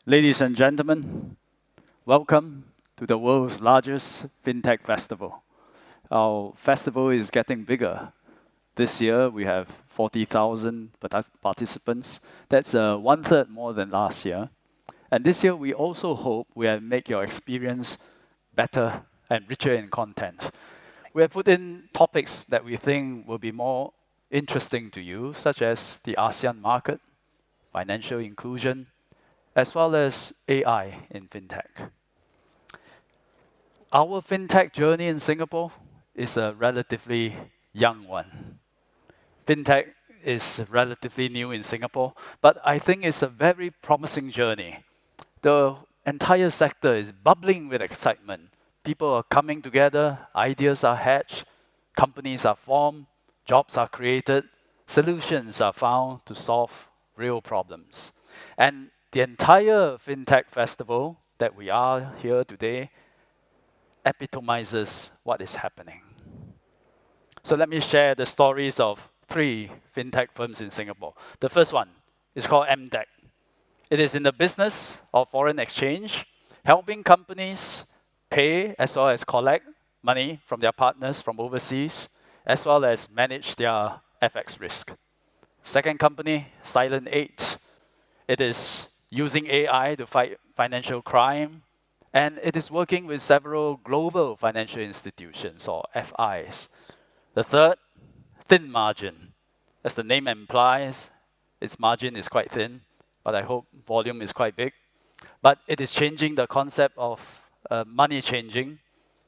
Ladies and gentlemen, welcome to the world's largest Fintech festival. Our festival is getting bigger. This year, we have 40,000 participants. That's one-third more than last year. And this year, we also hope we have make your experience better and richer in content. We have put in topics that we think will be more interesting to you, such as the ASEAN market, financial inclusion, as well as AI in fintech. Our fintech journey in Singapore is a relatively young one. Fintech is relatively new in Singapore, but I think it's a very promising journey. The entire sector is bubbling with excitement. People are coming together, ideas are hatched, companies are formed, jobs are created, solutions are found to solve real problems. And the entire FinTech festival that we are here today epitomizes what is happening. So let me share the stories of 3 FinTech firms in Singapore. The first one is called MTech. It is in the business of foreign exchange, helping companies pay as well as collect money from their partners from overseas, as well as manage their FX risk. Second company, Silent 8. It is using AI to fight financial crime, and it is working with several global financial institutions, or FIs. The third, Thin Margin. As the name implies, its margin is quite thin, but I hope volume is quite big. But it is changing the concept of money changing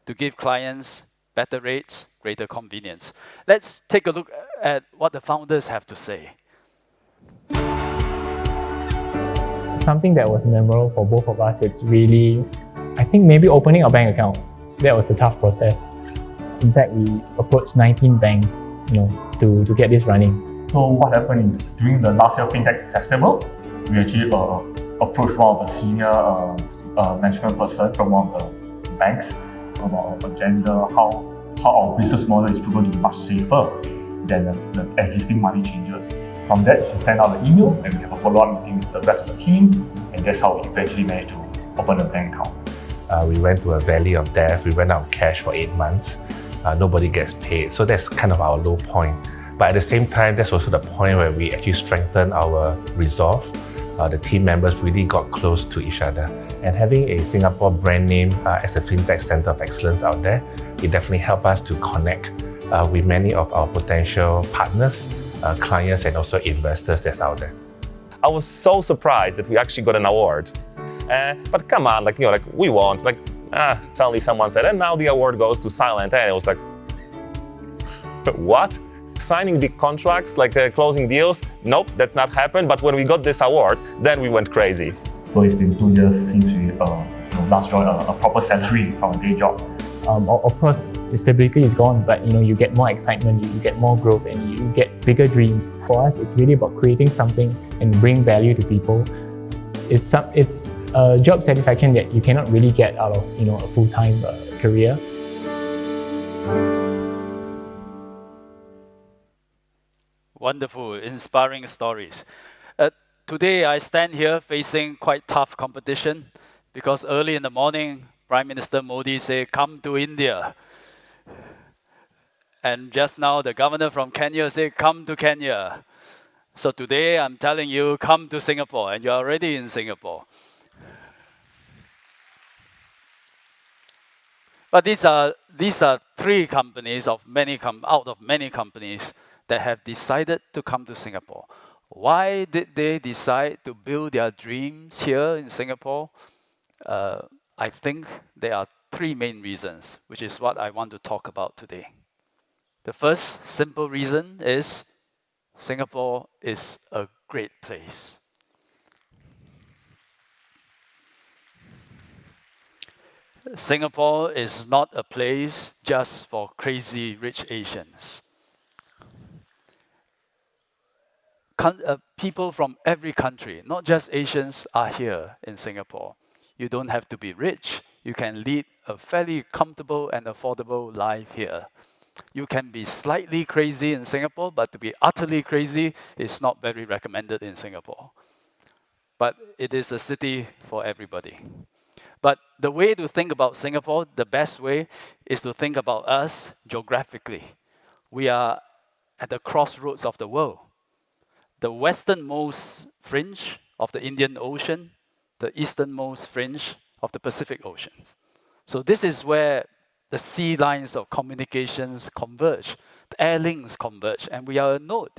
to give clients better rates, greater convenience. Let's take a look at what the founders have to say. Something that was memorable for both of us, it's really, I think maybe opening a bank account. That was a tough process. In fact, we approached 19 banks, to get this running. So what happened is, during the last year FinTech Festival, we actually approached one of the senior management person from one of the banks about our agenda, how our business model is proven to be much safer than the existing money changers. From that, she sent out an email and we have a follow-up meeting with the rest of the team, and that's how we eventually managed to open a bank account. We went to a valley of death. We ran out of cash for 8 months. Nobody gets paid. So that's kind of our low point. But at the same time, that's also the point where we actually strengthened our resolve. The team members really got close to each other. And having a Singapore brand name as a FinTech Center of Excellence out there, it definitely helped us to connect with many of our potential partners, clients, and also investors that's out there. I was so surprised that we actually got an award. But come on, we won. Suddenly someone said, and now the award goes to Silent. And it was like, what? Signing big contracts, closing deals? Nope, that's not happened. But when we got this award, then we went crazy. So it's been 2 years since we last joined a proper salary from a day job. Of course, the stability is gone, but you get more excitement, you get more growth, and you get bigger dreams. For us, it's really about creating something and bring value to people. It's a job satisfaction that you cannot really get out of a full-time career. Wonderful, inspiring stories. Today, I stand here facing quite tough competition because early in the morning, Prime Minister Modi said, come to India. And just now, the governor from Kenya said, come to Kenya. So today, I'm telling you, come to Singapore, and you're already in Singapore. But these are 3 companies out of many companies that have decided to come to Singapore. Why did they decide to build their dreams here in Singapore? I think there are 3 main reasons, which is what I want to talk about today. The first simple reason is Singapore is a great place. Singapore is not a place just for crazy rich Asians. People from every country, not just Asians, are here in Singapore. You don't have to be rich. You can lead a fairly comfortable and affordable life here. You can be slightly crazy in Singapore, but to be utterly crazy is not very recommended in Singapore. but it is a city for everybody. But the way to think about Singapore, the best way, is to think about us geographically. We are at the crossroads of the world. The westernmost fringe of the Indian Ocean, the easternmost fringe of the Pacific Ocean. So this is where the sea lines of communications converge, the air links converge, and we are a node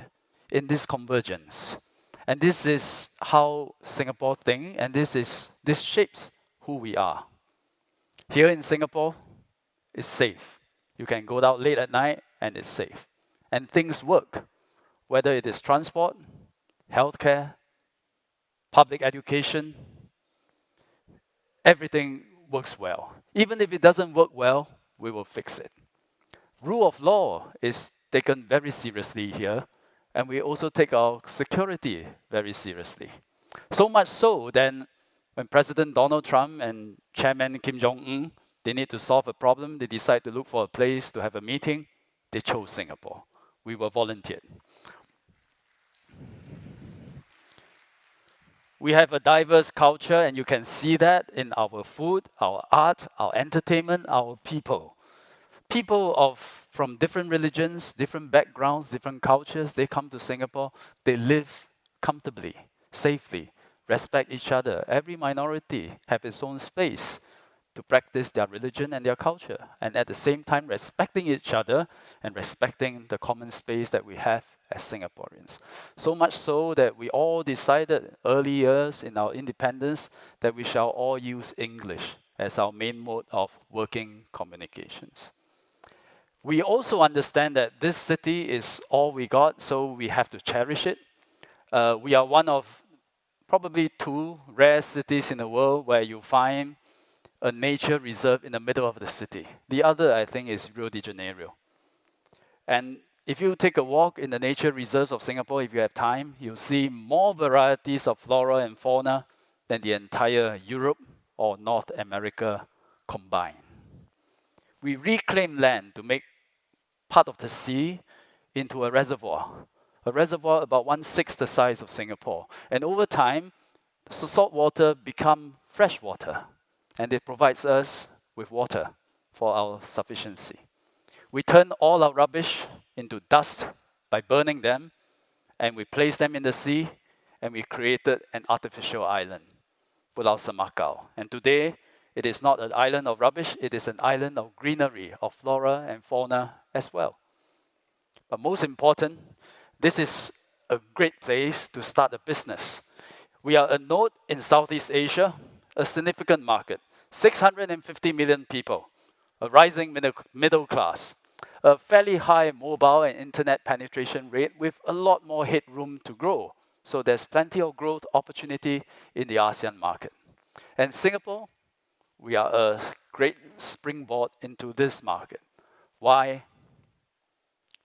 in this convergence. And this is how Singapore thinks, and this shapes who we are. Here in Singapore, it's safe. You can go out late at night and it's safe. And things work, whether it is transport, healthcare, public education, everything works well. Even if it doesn't work well, we will fix it. Rule of law is taken very seriously here, and we also take our security very seriously. So much so that when President Donald Trump and Chairman Kim Jong-un, they need to solve a problem, they decide to look for a place to have a meeting, they chose Singapore. We were volunteered. We have a diverse culture, and you can see that in our food, our art, our entertainment, our people. People from different religions, different backgrounds, different cultures, they come to Singapore, they live comfortably, safely, respect each other. Every minority have its own space to practice their religion and their culture, and at the same time respecting each other and respecting the common space that we have as Singaporeans. So much so that we all decided early years in our independence that we shall all use English as our main mode of working communications. We also understand that this city is all we got, so we have to cherish it. We are one of probably 2 rare cities in the world where you find a nature reserve in the middle of the city. The other, I think, is Rio de Janeiro. And if you take a walk in the nature reserves of Singapore, if you have time, you'll see more varieties of flora and fauna than the entire Europe or North America combined. We reclaim land to make part of the sea into a reservoir about 1/6 the size of Singapore. And over time, the salt water become fresh water, and it provides us with water for our sufficiency. We turn all our rubbish into dust by burning them, and we place them in the sea, and we created an artificial island, Pulau Semakau. And today, it is not an island of rubbish, it is an island of greenery, of flora and fauna as well. But most important, this is a great place to start a business. We are a node in Southeast Asia, a significant market, 650 million people, a rising middle class, a fairly high mobile and internet penetration rate with a lot more headroom to grow. So there's plenty of growth opportunity in the ASEAN market. And Singapore, we are a great springboard into this market. Why?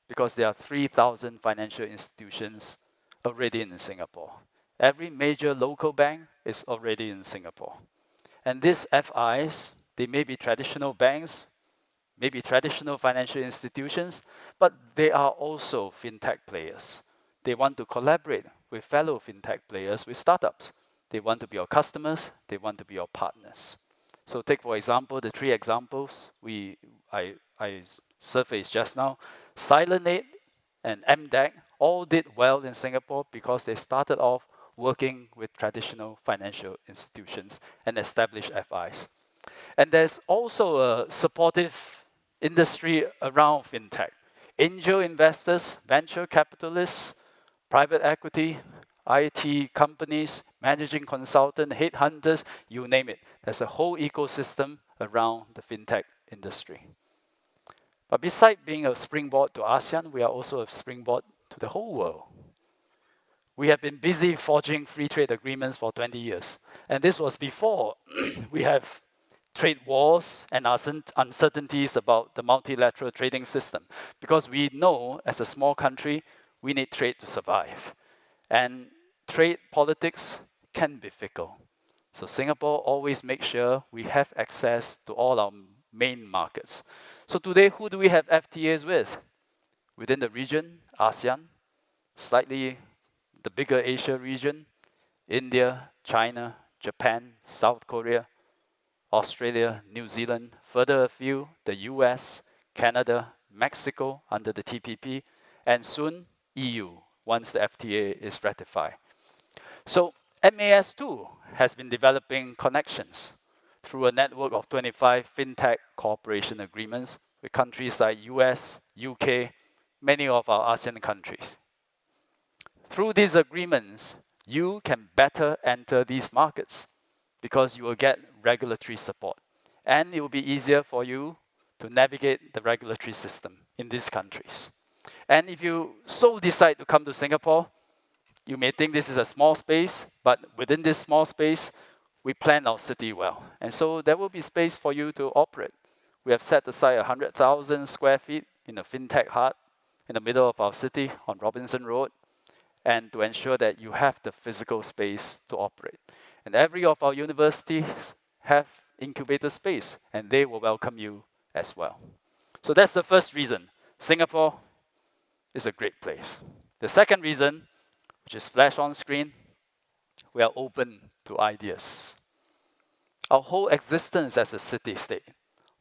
Because there are 3,000 financial institutions already in Singapore. Every major local bank is already in Singapore. And these FIs, they may be traditional banks, maybe traditional financial institutions, but they are also fintech players. They want to collaborate with fellow fintech players, with startups. They want to be your customers, they want to be your partners. So take, for example, the 3 examples I surfaced just now. Silent8 and MDEC all did well in Singapore because they started off working with traditional financial institutions and established FIs. And there's also a supportive industry around fintech. Angel investors, venture capitalists, private equity, IT companies, managing consultants, headhunters, you name it. There's a whole ecosystem around the fintech industry. But besides being a springboard to ASEAN, we are also a springboard to the whole world. We have been busy forging free trade agreements for 20 years. And this was before we have trade wars and uncertainties about the multilateral trading system. Because we know, as a small country, we need trade to survive. And trade politics can be fickle. So Singapore always makes sure we have access to all our main markets. So today, who do we have FTAs with? Within the region, ASEAN, slightly the bigger Asia region, India, China, Japan, South Korea, Australia, New Zealand, further afield, the US, Canada, Mexico under the TPP, and soon EU once the FTA is ratified. So MAS too has been developing connections through a network of 25 fintech cooperation agreements with countries like US, UK, many of our ASEAN countries. Through these agreements, you can better enter these markets because you will get regulatory support. And it will be easier for you to navigate the regulatory system in these countries. And if you so decide to come to Singapore, you may think this is a small space, but within this small space, we plan our city well. And so there will be space for you to operate. We have set aside 100,000 square feet in a fintech hub in the middle of our city on Robinson Road, and to ensure that you have the physical space to operate. And every of our universities have incubator space, and they will welcome you as well. So that's the first reason. Singapore is a great place. The second reason, which is flashed on screen, we are open to ideas. Our whole existence as a city-state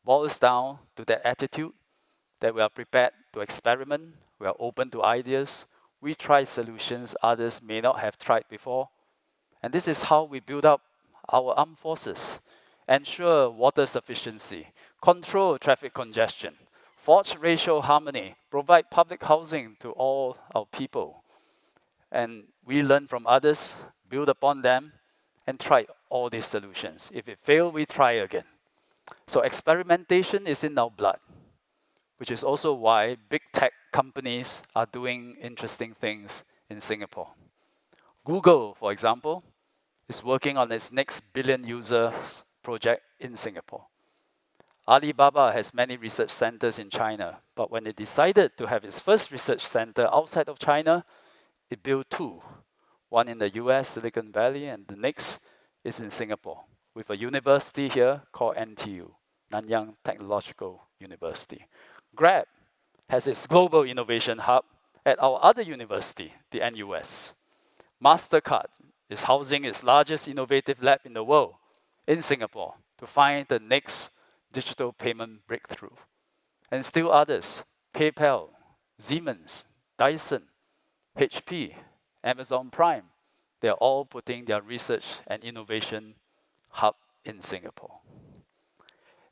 boils down to that attitude that we are prepared to experiment, we are open to ideas, we try solutions others may not have tried before. And this is how we build up our armed forces, ensure water sufficiency, control traffic congestion, forge racial harmony, provide public housing to all our people. And we learn from others, build upon them, and try all these solutions. If it fails, we try again. So experimentation is in our blood, which is also why big tech companies are doing interesting things in Singapore. Google, for example, is working on its next billion users project in Singapore. Alibaba has many research centers in China, but when it decided to have its first research center outside of China, it built two. One in the US, Silicon Valley, and the next is in Singapore, with a university here called NTU, Nanyang Technological University. Grab has its global innovation hub at our other university, the NUS. MasterCard is housing its largest innovative lab in the world in Singapore to find the next digital payment breakthrough. And still others, PayPal, Siemens, Dyson, HP, Amazon Prime, they're all putting their research and innovation hub in Singapore.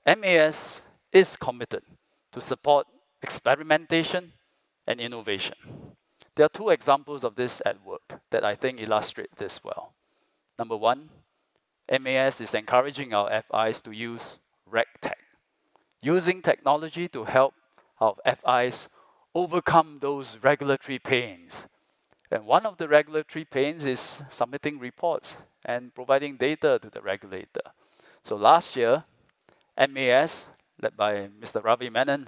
MAS is committed to support experimentation and innovation. There are two examples of this at work that I think illustrate this well. Number one, MAS is encouraging our FIs to use RegTech, using technology to help our FIs overcome those regulatory pains. And one of the regulatory pains is submitting reports and providing data to the regulator. So last year, MAS, led by Mr. Ravi Menon,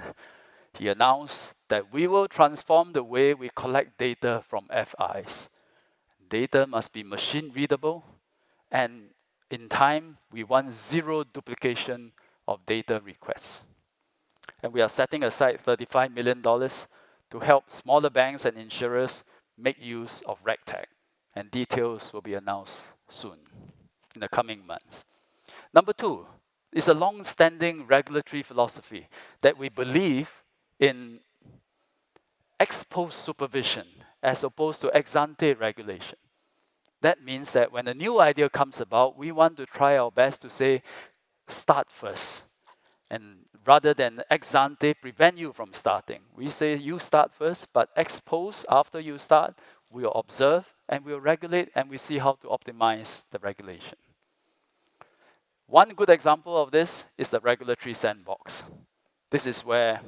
he announced that we will transform the way we collect data from FIs. Data must be machine readable, and in time, we want zero duplication of data requests. And we are setting aside $35 million to help smaller banks and insurers make use of RegTech, and details will be announced soon, in the coming months. Number two is a long-standing regulatory philosophy that we believe in ex-post supervision as opposed to ex-ante regulation. That means that when a new idea comes about, we want to try our best to say, start first. And rather than ex-ante prevent you from starting, we say you start first, but ex-post, after you start, we'll observe and we'll regulate and we see how to optimize the regulation. One good example of this is the regulatory sandbox. This is where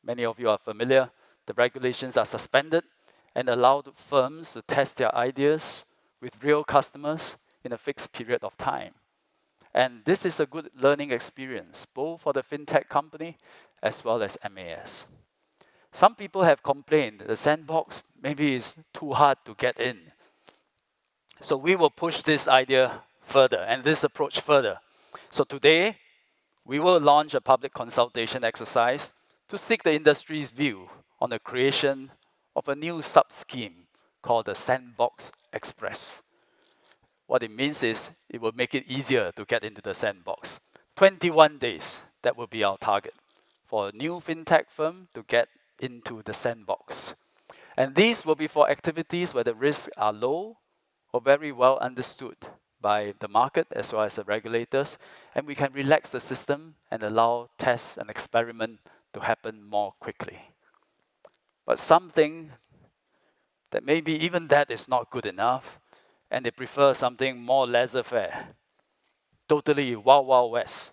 many of you are familiar. The regulations are suspended and allow firms to test their ideas with real customers in a fixed period of time. And this is a good learning experience, both for the fintech company as well as MAS. Some people have complained that the sandbox maybe is too hard to get in. So we will push this idea further and this approach further. So today, we will launch a public consultation exercise to seek the industry's view on the creation of a new sub-scheme called the Sandbox Express. What it means is it will make it easier to get into the sandbox. 21 days, that will be our target for a new fintech firm to get into the sandbox. And these will be for activities where the risks are low or very well understood by the market as well as the regulators, and we can relax the system and allow tests and experiment to happen more quickly. But something that maybe even that is not good enough, and they prefer something more laissez-faire, totally wild, wild west.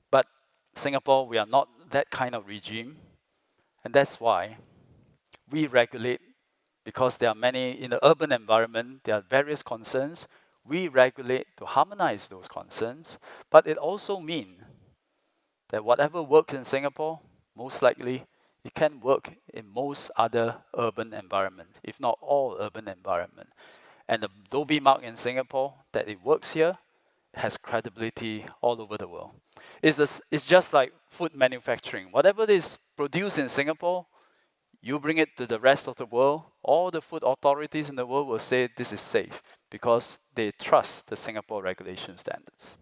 But Singapore, we are not that kind of regime, and that's why we regulate, because there are many, in the urban environment, there are various concerns. We regulate to harmonize those concerns, but it also means that whatever works in Singapore, most likely it can work in most other urban environment, if not all urban environment. And the Adobe mark in Singapore, that it works here, has credibility all over the world. It's just like food manufacturing. Whatever is produced in Singapore, you bring it to the rest of the world, all the food authorities in the world will say this is safe because they trust the Singapore regulation standards.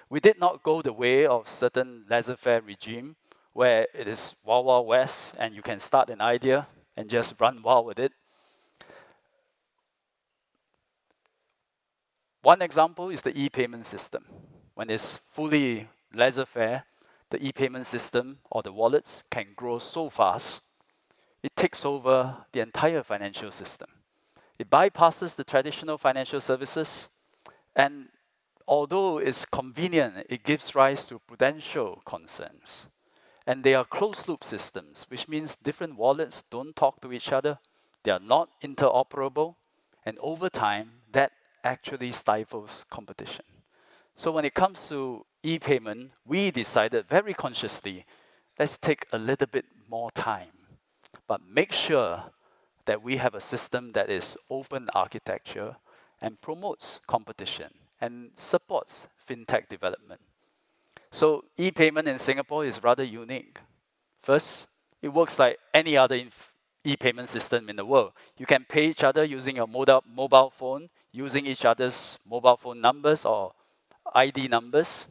We did not go the way of certain laissez-faire regime where it is wild, wild west and you can start an idea and just run wild with it. One example is the e-payment system. When it's fully laissez-faire, the e-payment system or the wallets can grow so fast, it takes over the entire financial system. It bypasses the traditional financial services, and although it's convenient, it gives rise to prudential concerns. And they are closed-loop systems, which means different wallets don't talk to each other, they are not interoperable, and over time, that actually stifles competition. So when it comes to e-payment, we decided very consciously, let's take a little bit more time, but make sure that we have a system that is open architecture and promotes competition and supports fintech development. So e-payment in Singapore is rather unique. First, it works like any other e-payment system in the world. You can pay each other using your mobile phone, using each other's mobile phone numbers or ID numbers.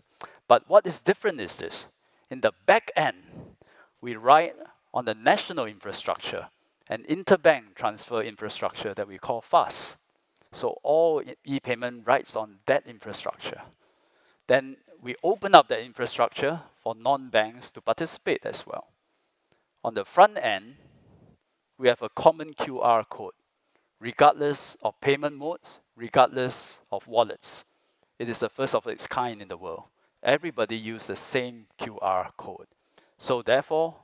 But what is different is this. In the back end, we ride on the national infrastructure, an interbank transfer infrastructure that we call FAST. So all e-payment rides on that infrastructure. Then we open up that infrastructure for non-banks to participate as well. On the front end, we have a common QR code, regardless of payment modes, regardless of wallets. It is the first of its kind in the world. Everybody uses the same QR code. So therefore,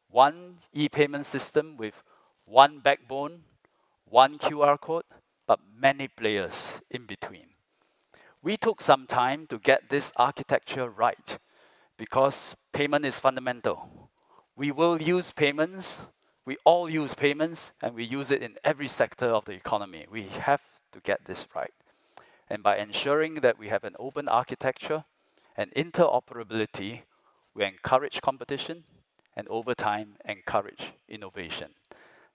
one e-payment system with one backbone, one QR code, but many players in between. We took some time to get this architecture right because payment is fundamental. We will use payments, we all use payments, and we use it in every sector of the economy. We have to get this right. And by ensuring that we have an open architecture and interoperability, we encourage competition and over time encourage innovation.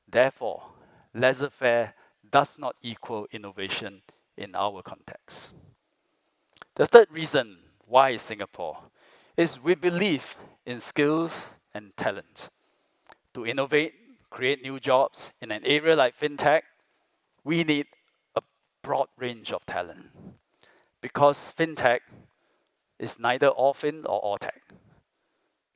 Therefore, laissez-faire does not equal innovation in our context. The third reason why Singapore is we believe in skills and talent. To innovate, create new jobs in an area like fintech, we need a broad range of talent. Because fintech is neither all fin or all tech.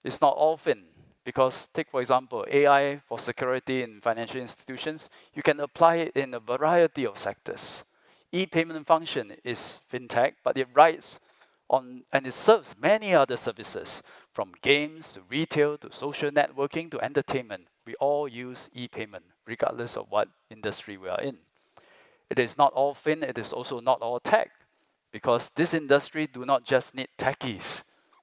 It's not all fin because take for example, AI for security in financial institutions, you can apply it in a variety of sectors. E-payment function is fintech, but it rides on and it serves many other services, from games to retail to social networking to entertainment. We all use e-payment, regardless of what industry we are in. It is not all fin, it is also not all tech, because this industry do not just need techies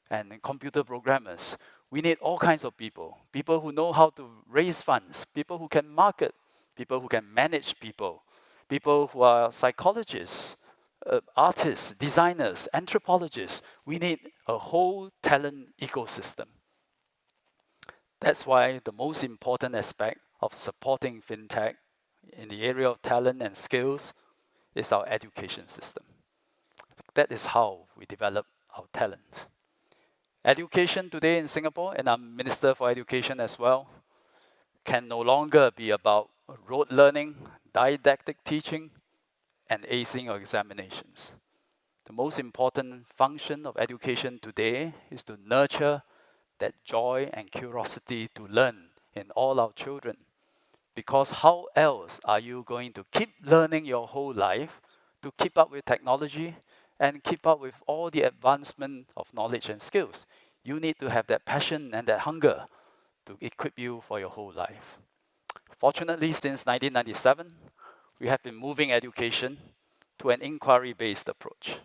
and computer programmers. We need all kinds of people. People who know how to raise funds, people who can market, people who can manage people, people who are psychologists, artists, designers, anthropologists. We need a whole talent ecosystem. That's why the most important aspect of supporting fintech in the area of talent and skills is our education system. That is how we develop our talent. Education today in Singapore, and I'm Minister for Education as well, can no longer be about rote learning, didactic teaching, and acing of examinations. The most important function of education today is to nurture that joy and curiosity to learn in all our children. Because how else are you going to keep learning your whole life to keep up with technology and keep up with all the advancement of knowledge and skills? You need to have that passion and that hunger to equip you for your whole life. Fortunately, since 1997, we have been moving education to an inquiry-based approach.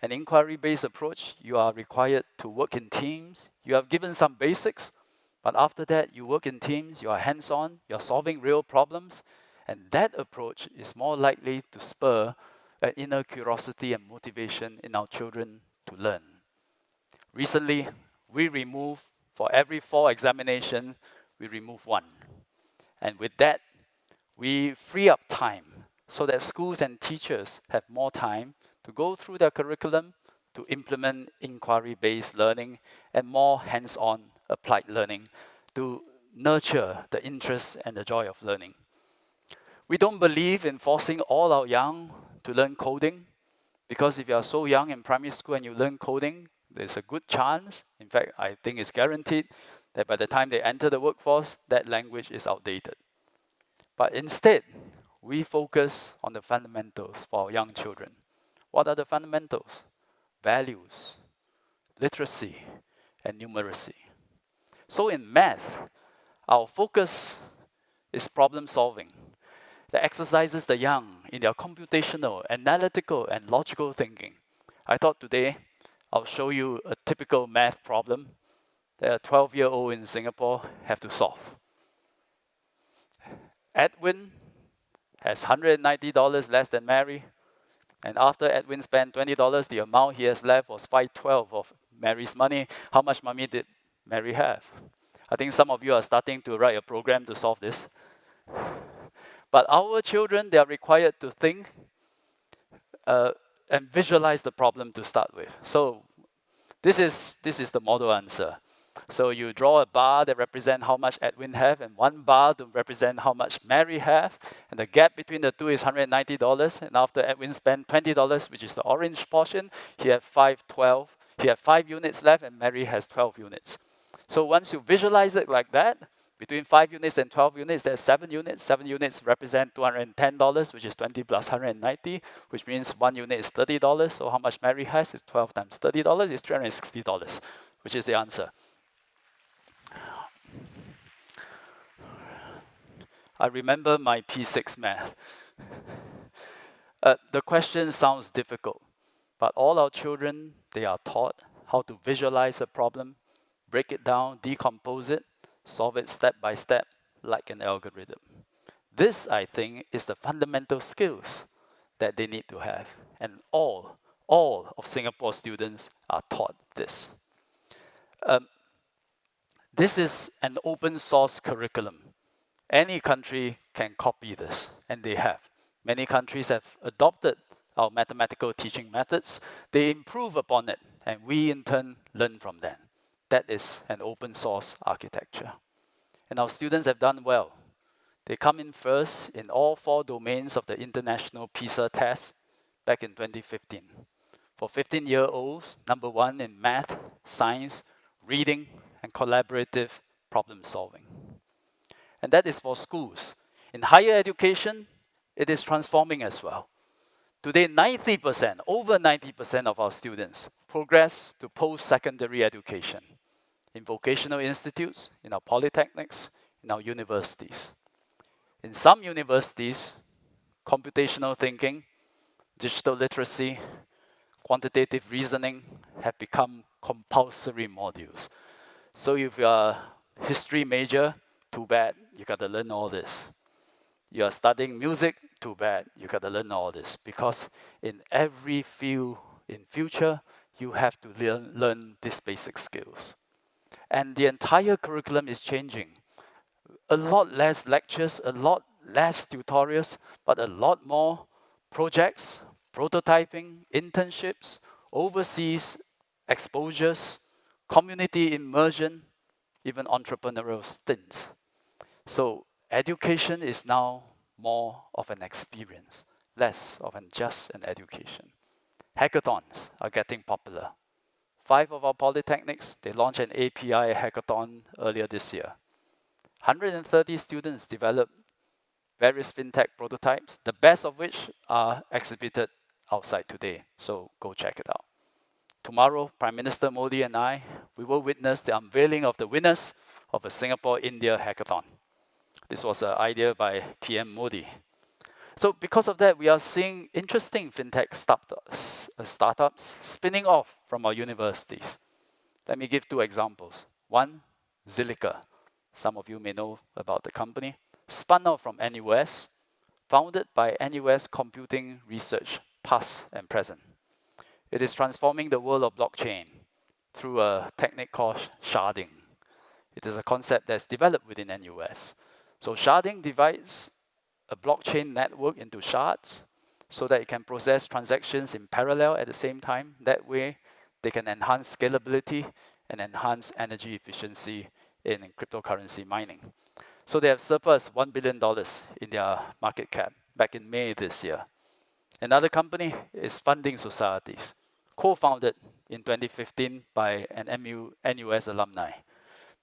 An inquiry-based approach, you are required to work in teams. You are given some basics, but after that, you work in teams, you are hands-on, you're solving real problems, and that approach is more likely to spur an inner curiosity and motivation in our children to learn. Recently, we removed, for every 4 examinations, we remove 1. And with that, we free up time so that schools and teachers have more time to go through their curriculum to implement inquiry-based learning and more hands-on applied learning to nurture the interest and the joy of learning. We don't believe in forcing all our young to learn coding, because if you are so young in primary school and you learn coding, there's a good chance, in fact, I think it's guaranteed, that by the time they enter the workforce, that language is outdated. But instead, we focus on the fundamentals for our young children. What are the fundamentals? Values, literacy, and numeracy. So in math, our focus is problem solving that exercises the young in their computational, analytical, and logical thinking. I thought today I'll show you a typical math problem that a 12-year-old in Singapore have to solve. Edwin has $190 less than Mary, and after Edwin spent $20, the amount he has left was $512 of Mary's money. How much money did Mary have? I think some of you are starting to write a program to solve this. But our children, they are required to think and visualize the problem to start with. So this is the model answer. So you draw a bar that represents how much Edwin have, and one bar to represent how much Mary have, and the gap between the two is $190. And after Edwin spent $20, which is the orange portion, he had 512. He had 5 units left, and Mary has 12 units. So once you visualize it like that, between 5 units and 12 units, there's 7 units. 7 units represent $210, which is 20 plus 190, which means 1 unit is $30. So how much Mary has is 12 times $30 is $360, which is the answer. I remember my P6 math. The question sounds difficult, but all our children, they are taught how to visualize a problem, break it down, decompose it, solve it step by step like an algorithm. This, I think, is the fundamental skills that they need to have. And all of Singapore students are taught this. This is an open source curriculum. Any country can copy this, and they have. Many countries have adopted our mathematical teaching methods. They improve upon it, and we in turn learn from them. That is an open source architecture. And our students have done well. They come in first in all 4 domains of the International PISA test back in 2015. For 15-year-olds, number 1 in math, science, reading, and collaborative problem solving. And that is for schools. In higher education, it is transforming as well. Today, 90%, over 90% of our students progress to post-secondary education in vocational institutes, in our polytechnics, in our universities. In some universities, computational thinking, digital literacy, quantitative reasoning have become compulsory modules. So if you are a history major, too bad, you got to learn all this. You are studying music, too bad, you got to learn all this. Because in every field in future, you have to learn these basic skills. And the entire curriculum is changing. A lot less lectures, a lot less tutorials, but a lot more projects, prototyping, internships, overseas exposures, community immersion, even entrepreneurial stints. So education is now more of an experience, less of just an education. Hackathons are getting popular. 5 of our polytechnics, they launched an API hackathon earlier this year. 130 students developed various fintech prototypes, the best of which are exhibited outside today. So go check it out. Tomorrow, Prime Minister Modi and I, we will witness the unveiling of the winners of a Singapore-India hackathon. This was an idea by PM Modi. So because of that, we are seeing interesting fintech startups spinning off from our universities. Let me give 2 examples. One, Zilliqa. Some of you may know about the company. Spun out from NUS, founded by NUS Computing Research, past and present. It is transforming the world of blockchain through a technique called sharding. It is a concept that's developed within NUS. So sharding divides a blockchain network into shards so that it can process transactions in parallel at the same time. That way, they can enhance scalability and enhance energy efficiency in cryptocurrency mining. So they have surpassed $1 billion in their market cap back in May this year. Another company is Funding Societies, co-founded in 2015 by an NUS alumni.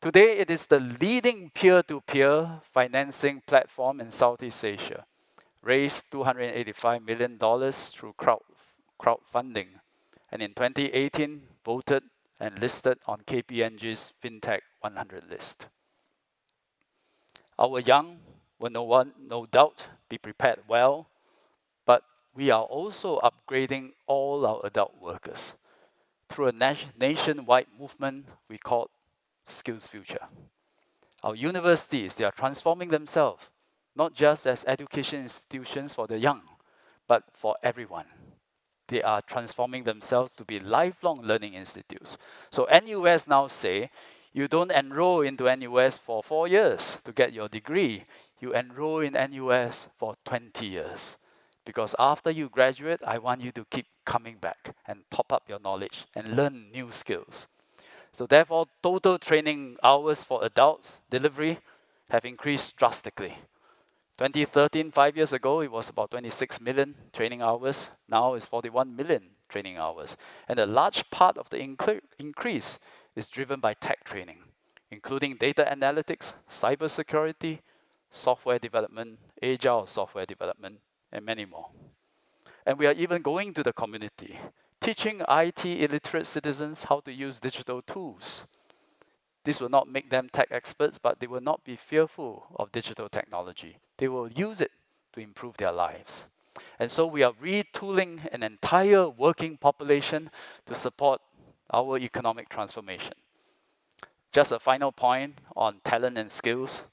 Today, it is the leading peer-to-peer financing platform in Southeast Asia. Raised $285 million through crowdfunding, and in 2018, voted and listed on KPMG's Fintech 100 list. Our young will no doubt be prepared well, but we are also upgrading all our adult workers through a nationwide movement we call Skills Future. Our universities, they are transforming themselves, not just as education institutions for the young, but for everyone. They are transforming themselves to be lifelong learning institutes. So NUS now say, you don't enroll into NUS for 4 years to get your degree. You enroll in NUS for 20 years. Because after you graduate, I want you to keep coming back and top up your knowledge and learn new skills. So therefore, total training hours for adults delivery have increased drastically. 2013, 5 years ago, it was about 26 million training hours. Now it's 41 million training hours. And a large part of the increase is driven by tech training, including data analytics, cybersecurity, software development, agile software development, and many more. And we are even going to the community, teaching IT illiterate citizens how to use digital tools. This will not make them tech experts, but they will not be fearful of digital technology. They will use it to improve their lives. And so we are retooling an entire working population to support our economic transformation. Just a final point on talent and skills.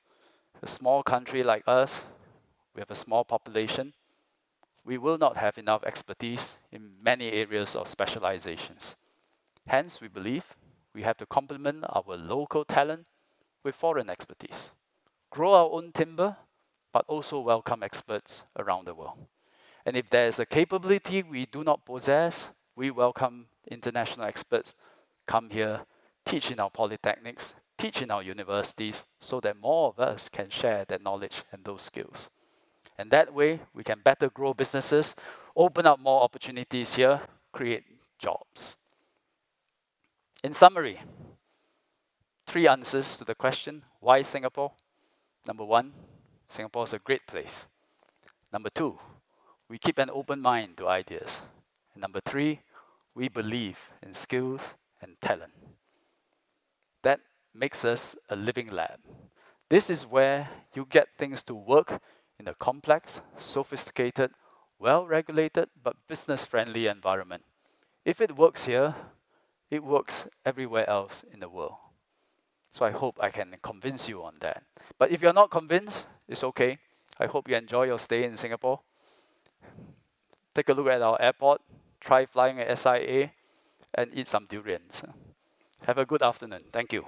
A small country like us, we have a small population. We will not have enough expertise in many areas of specializations. Hence, we believe we have to complement our local talent with foreign expertise. Grow our own timber, but also welcome experts around the world. And if there is a capability we do not possess, we welcome international experts come here, teach in our polytechnics, teach in our universities, so that more of us can share that knowledge and those skills. And that way, we can better grow businesses, open up more opportunities here, create jobs. In summary, 3 answers to the question, why Singapore? Number 1, Singapore is a great place. Number 2, we keep an open mind to ideas. And number 3, we believe in skills and talent. That makes us a living lab. This is where you get things to work in a complex, sophisticated, well-regulated, but business-friendly environment. If it works here, it works everywhere else in the world. So I hope I can convince you on that. But if you're not convinced, it's okay. I hope you enjoy your stay in Singapore. Take a look at our airport, try flying at SIA, and eat some durians. Have a good afternoon. Thank you.